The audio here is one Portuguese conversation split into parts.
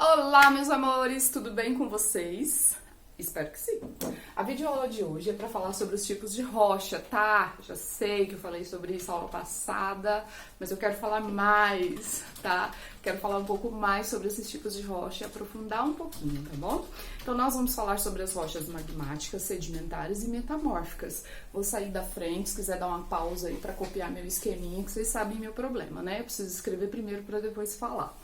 Olá, meus amores, tudo bem com vocês? Espero que sim. A videoaula de hoje é para falar sobre os tipos de rocha, tá? Já sei que eu falei sobre isso aula passada, mas eu quero falar mais, tá? Quero falar um pouco mais sobre esses tipos de rocha e aprofundar um pouquinho, tá bom? Então nós vamos falar sobre as rochas magmáticas, sedimentares e metamórficas. Vou sair da frente, se quiser dar uma pausa aí para copiar meu esqueminha, que vocês sabem meu problema, né? Eu preciso escrever primeiro para depois falar.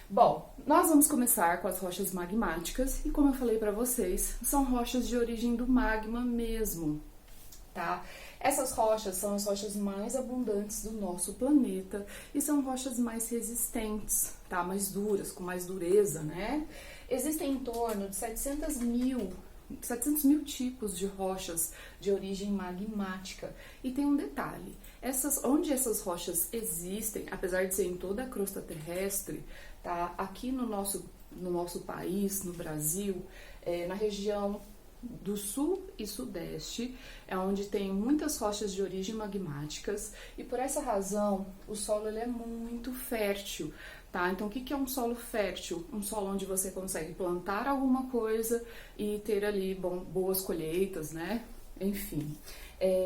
Bom, nós vamos começar com as rochas magmáticas e, como eu falei para vocês, são rochas de origem do magma mesmo, tá? Essas rochas são as rochas mais abundantes do nosso planeta e são rochas mais resistentes, tá? Mais duras, com mais dureza, né? Existem em torno de 700 mil tipos de rochas de origem magmática. E tem um detalhe, onde essas rochas existem, apesar de ser em toda a crosta terrestre, tá? Aqui no nosso país, no Brasil, na região do sul e sudeste, é onde tem muitas rochas de origem magmáticas e por essa razão o solo ele é muito fértil, tá? Então o que é um solo fértil? Um solo onde você consegue plantar alguma coisa e ter ali boas colheitas, né? Enfim,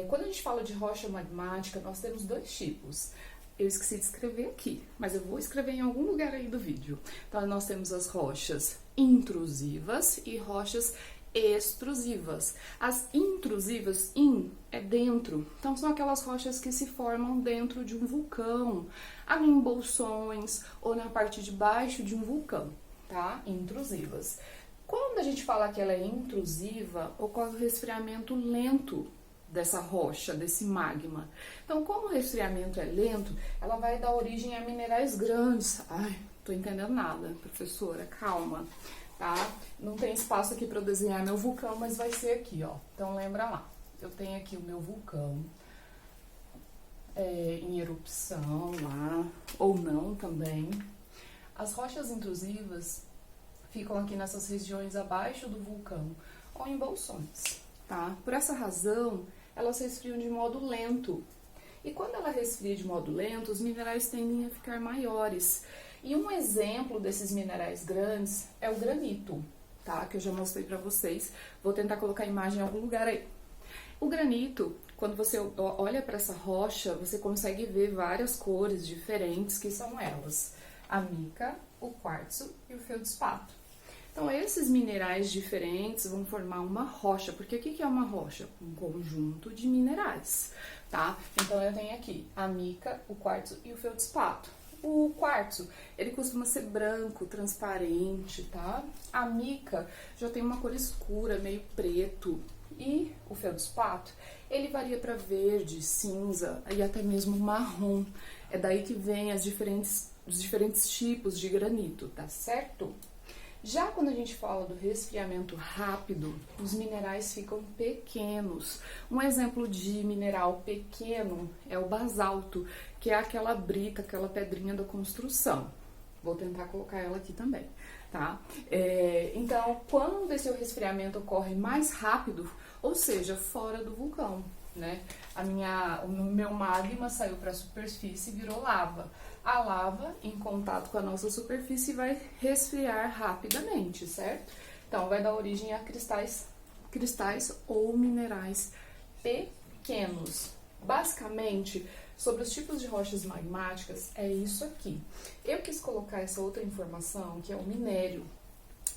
quando a gente fala de rocha magmática, nós temos dois tipos. Eu esqueci de escrever aqui, mas eu vou escrever em algum lugar aí do vídeo. Então, nós temos as rochas intrusivas e rochas extrusivas. As intrusivas, é dentro. Então, são aquelas rochas que se formam dentro de um vulcão, ali em bolsões ou na parte de baixo de um vulcão, tá? Intrusivas. Quando a gente fala que ela é intrusiva, ocorre o resfriamento lento dessa rocha, desse magma. Então, como o resfriamento é lento, ela vai dar origem a minerais grandes. Ai, tô entendendo nada, professora, calma, tá? Não tem espaço aqui para eu desenhar meu vulcão, mas vai ser aqui, ó. Então, lembra lá, eu tenho aqui o meu vulcão em erupção lá, ou não também. As rochas intrusivas ficam aqui nessas regiões abaixo do vulcão, ou em bolsões, tá? Por essa razão, elas resfriam de modo lento. E quando ela resfria de modo lento, os minerais tendem a ficar maiores. E um exemplo desses minerais grandes é o granito, tá? Que eu já mostrei pra vocês. Vou tentar colocar a imagem em algum lugar aí. O granito, quando você olha para essa rocha, você consegue ver várias cores diferentes, que são elas: a mica, o quartzo e o feldspato. Então, esses minerais diferentes vão formar uma rocha, porque o que é uma rocha? Um conjunto de minerais, tá? Então, eu tenho aqui a mica, o quartzo e o feldspato. O quartzo, ele costuma ser branco, transparente, tá? A mica já tem uma cor escura, meio preto. E o feldspato, ele varia para verde, cinza e até mesmo marrom. É daí que vem os diferentes tipos de granito, tá certo? Já quando a gente fala do resfriamento rápido, os minerais ficam pequenos. Um exemplo de mineral pequeno é o basalto, que é aquela brita, aquela pedrinha da construção. Vou tentar colocar ela aqui também, tá? Então, quando esse resfriamento ocorre mais rápido, ou seja, fora do vulcão, né? O meu magma saiu para a superfície e virou lava. A lava, em contato com a nossa superfície, vai resfriar rapidamente, certo? Então, vai dar origem a cristais ou minerais pequenos. Basicamente, sobre os tipos de rochas magmáticas, é isso aqui. Eu quis colocar essa outra informação, que é o minério.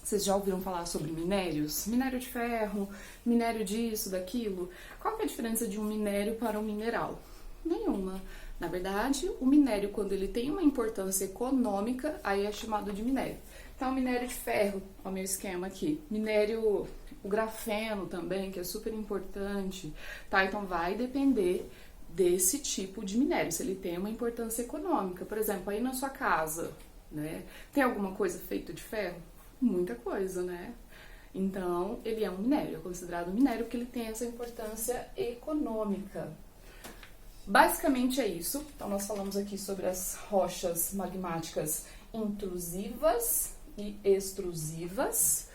Vocês já ouviram falar sobre minérios? Minério de ferro, minério disso, daquilo. Qual que é a diferença de um minério para um mineral? Nenhuma. Na verdade, o minério, quando ele tem uma importância econômica, aí é chamado de minério. Então, minério de ferro, ó, o meu esquema aqui. Minério, o grafeno também, que é super importante, tá? Então, vai depender desse tipo de minério, se ele tem uma importância econômica. Por exemplo, aí na sua casa, né? Tem alguma coisa feita de ferro? Muita coisa, né? Então, ele é um minério, é considerado um minério porque ele tem essa importância econômica. Basicamente é isso. Então, nós falamos aqui sobre as rochas magmáticas intrusivas e extrusivas.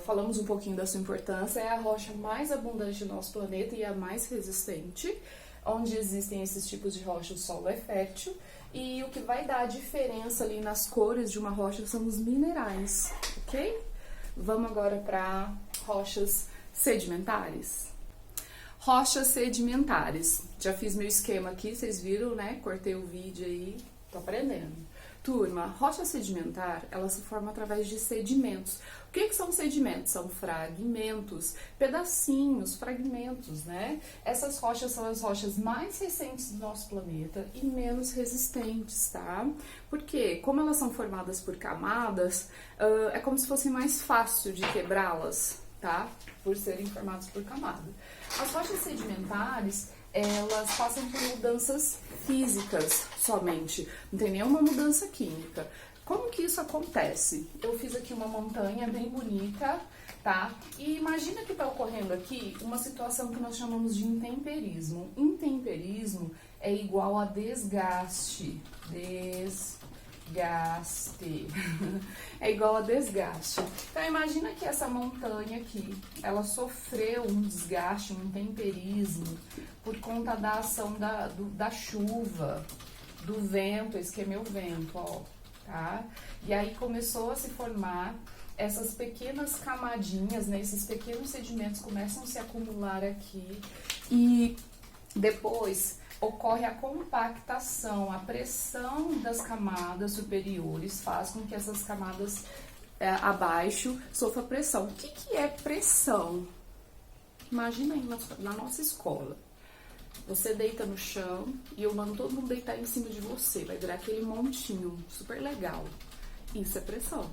Falamos um pouquinho da sua importância. É a rocha mais abundante do nosso planeta e a mais resistente. onde existem esses tipos de rocha, o solo é fértil. E o que vai dar a diferença ali nas cores de uma rocha são os minerais, ok? Vamos agora para rochas sedimentares. Rochas sedimentares. Já fiz meu esquema aqui, vocês viram, né? Cortei o vídeo aí, tô aprendendo. Turma, rocha sedimentar, ela se forma através de sedimentos. O que são sedimentos? São fragmentos, pedacinhos, fragmentos, né? Essas rochas são as rochas mais recentes do nosso planeta e menos resistentes, tá? Porque, como elas são formadas por camadas, é como se fosse mais fácil de quebrá-las, tá? Por serem formadas por camada. As rochas sedimentares, elas passam por mudanças físicas somente, não tem nenhuma mudança química. Como que isso acontece? Eu fiz aqui uma montanha bem bonita, tá? E imagina que tá ocorrendo aqui uma situação que nós chamamos de intemperismo. Intemperismo é igual a desgaste. É igual a desgaste. Então imagina que essa montanha aqui, ela sofreu um desgaste, um intemperismo por conta da ação da chuva, do vento. Esse aqui é meu vento, ó, tá? E aí começou a se formar essas pequenas camadinhas, né? Esses pequenos sedimentos começam a se acumular aqui e depois ocorre a compactação, a pressão das camadas superiores faz com que essas camadas abaixo sofram pressão. O que é pressão? Imagina aí na nossa escola. Você deita no chão e eu mando todo mundo deitar em cima de você. Vai virar aquele montinho super legal. Isso é pressão.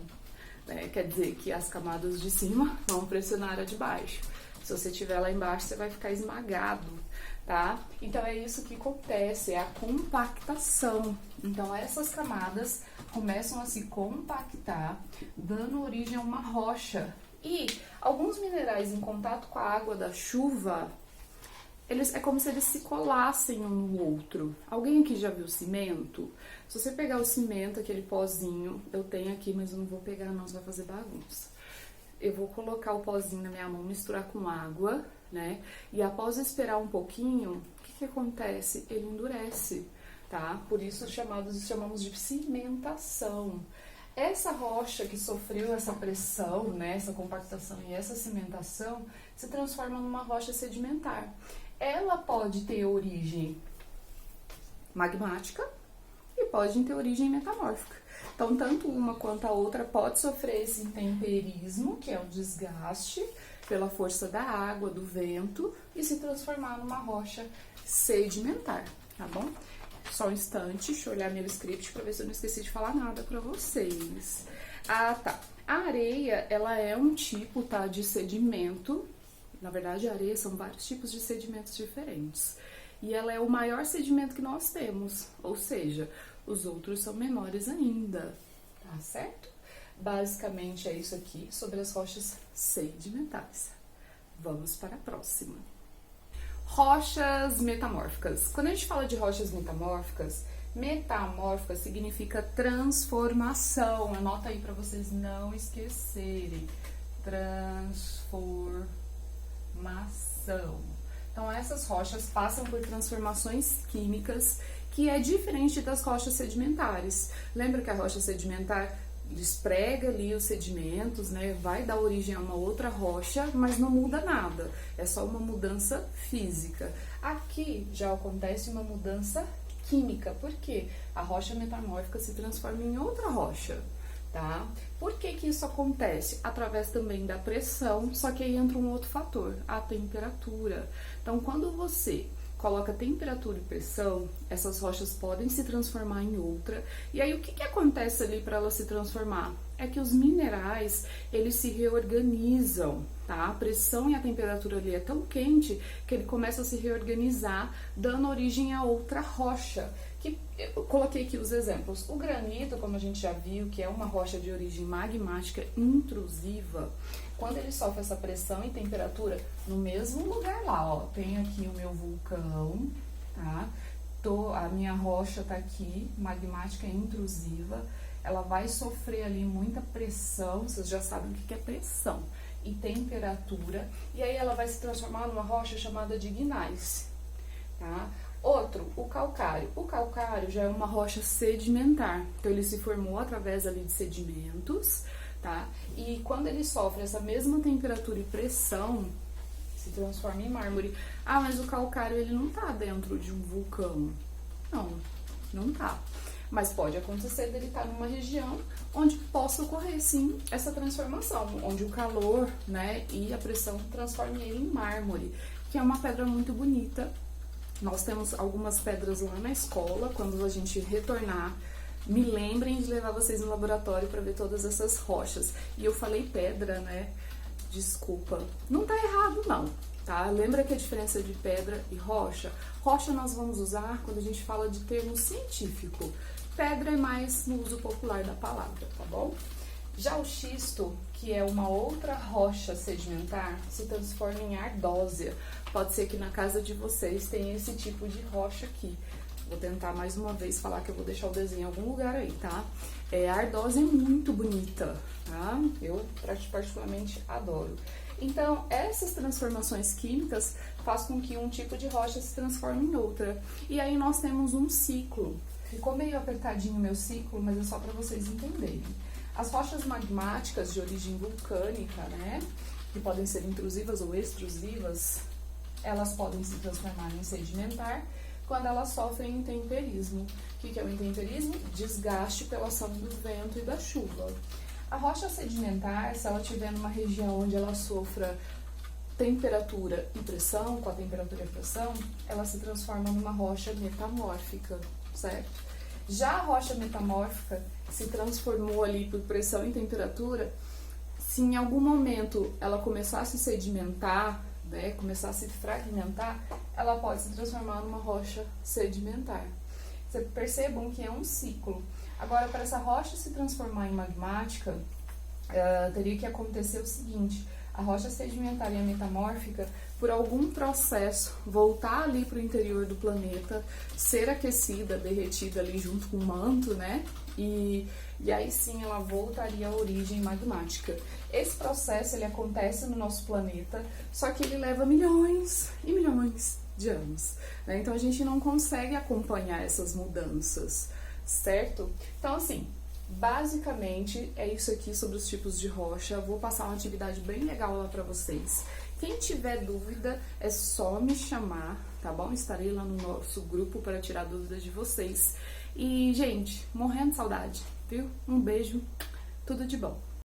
Quer dizer que as camadas de cima vão pressionar a de baixo. Se você estiver lá embaixo, você vai ficar esmagado, tá? Então é isso que acontece, é a compactação. Então essas camadas começam a se compactar, dando origem a uma rocha. E alguns minerais em contato com a água da chuva, é como se eles se colassem um no outro. Alguém aqui já viu cimento? Se você pegar o cimento, aquele pozinho, eu tenho aqui, mas eu não vou pegar não, você vai fazer bagunça. Eu vou colocar o pozinho na minha mão, misturar com água, né? E após esperar um pouquinho, o que acontece? Ele endurece, tá? Por isso chamamos de cimentação. Essa rocha que sofreu essa pressão, né, essa compactação e essa cimentação, se transforma numa rocha sedimentar. Ela pode ter origem magmática e pode ter origem metamórfica. Então, tanto uma quanto a outra pode sofrer esse intemperismo, que é o desgaste pela força da água, do vento, e se transformar numa rocha sedimentar, tá bom? Só um instante, deixa eu olhar meu script para ver se eu não esqueci de falar nada para vocês. Ah, tá. A areia, ela é um tipo, tá, de sedimento. Na verdade, a areia são vários tipos de sedimentos diferentes. E ela é o maior sedimento que nós temos, ou seja, os outros são menores ainda, tá certo? Basicamente é isso aqui sobre as rochas sedimentares. Vamos para a próxima. Rochas metamórficas. Quando a gente fala de rochas metamórficas, metamórfica significa transformação. Anota aí para vocês não esquecerem. Transformação. Então, essas rochas passam por transformações químicas que é diferente das rochas sedimentares. Lembra que a rocha sedimentar desprega ali os sedimentos, né? Vai dar origem a uma outra rocha, mas não muda nada. É só uma mudança física. Aqui já acontece uma mudança química. Por quê? A rocha metamórfica se transforma em outra rocha, tá? Por que que isso acontece? Através também da pressão, só que aí entra um outro fator, a temperatura. Então, quando você coloca temperatura e pressão, essas rochas podem se transformar em outra. E aí, o que que acontece ali para elas se transformar? É que os minerais, eles se reorganizam, tá? A pressão e a temperatura ali é tão quente que ele começa a se reorganizar, dando origem a outra rocha. Que eu coloquei aqui os exemplos. O granito, como a gente já viu, que é uma rocha de origem magmática intrusiva, quando ele sofre essa pressão e temperatura, no mesmo lugar lá, ó, tem aqui o meu vulcão, tá? A minha rocha tá aqui, magmática intrusiva, ela vai sofrer ali muita pressão, vocês já sabem o que é pressão, e temperatura, e aí ela vai se transformar numa rocha chamada de gneiss, tá? Outro, o calcário. O calcário já é uma rocha sedimentar, então ele se formou através ali de sedimentos, tá? E quando ele sofre essa mesma temperatura e pressão, se transforma em mármore. Ah, mas o calcário ele não tá dentro de um vulcão. Não, não tá. Mas pode acontecer dele estar numa região onde possa ocorrer, sim, essa transformação, onde o calor, né, e a pressão transformem ele em mármore, que é uma pedra muito bonita. Nós temos algumas pedras lá na escola, quando a gente retornar, me lembrem de levar vocês no laboratório para ver todas essas rochas. E eu falei pedra, né? Desculpa. Não tá errado, não, tá? Lembra que a diferença de pedra e rocha? Rocha nós vamos usar quando a gente fala de termo científico. Pedra é mais no uso popular da palavra, tá bom? Já o xisto, que é uma outra rocha sedimentar, se transforma em ardósia. Pode ser que na casa de vocês tenha esse tipo de rocha aqui. Vou tentar mais uma vez falar que eu vou deixar o desenho em algum lugar aí, tá? A ardósia é muito bonita, tá? Eu particularmente adoro. Então, essas transformações químicas fazem com que um tipo de rocha se transforme em outra. E aí nós temos um ciclo. Ficou meio apertadinho o meu ciclo, mas é só para vocês entenderem. As rochas magmáticas de origem vulcânica, né, que podem ser intrusivas ou extrusivas, elas podem se transformar em sedimentar quando elas sofrem intemperismo. O que é o intemperismo? Desgaste pela ação do vento e da chuva. A rocha sedimentar, se ela estiver numa região onde ela sofra temperatura e pressão, com a temperatura e pressão, ela se transforma numa rocha metamórfica, certo? Já a rocha metamórfica se transformou ali por pressão e temperatura, se em algum momento ela começar a se sedimentar, né, começar a se fragmentar, ela pode se transformar numa rocha sedimentar. Vocês percebam que é um ciclo. Agora, para essa rocha se transformar em magmática, teria que acontecer o seguinte: a rocha sedimentar e a metamórfica, por algum processo, voltar ali para o interior do planeta, ser aquecida, derretida ali junto com o manto, né? E aí sim ela voltaria à origem magmática. Esse processo ele acontece no nosso planeta, só que ele leva milhões e milhões de anos, né? Então a gente não consegue acompanhar essas mudanças, certo? Então assim, basicamente é isso aqui sobre os tipos de rocha. Eu vou passar uma atividade bem legal lá pra vocês. Quem tiver dúvida é só me chamar, tá bom? Estarei lá no nosso grupo para tirar dúvidas de vocês. E, gente, morrendo de saudade, viu? Um beijo, tudo de bom.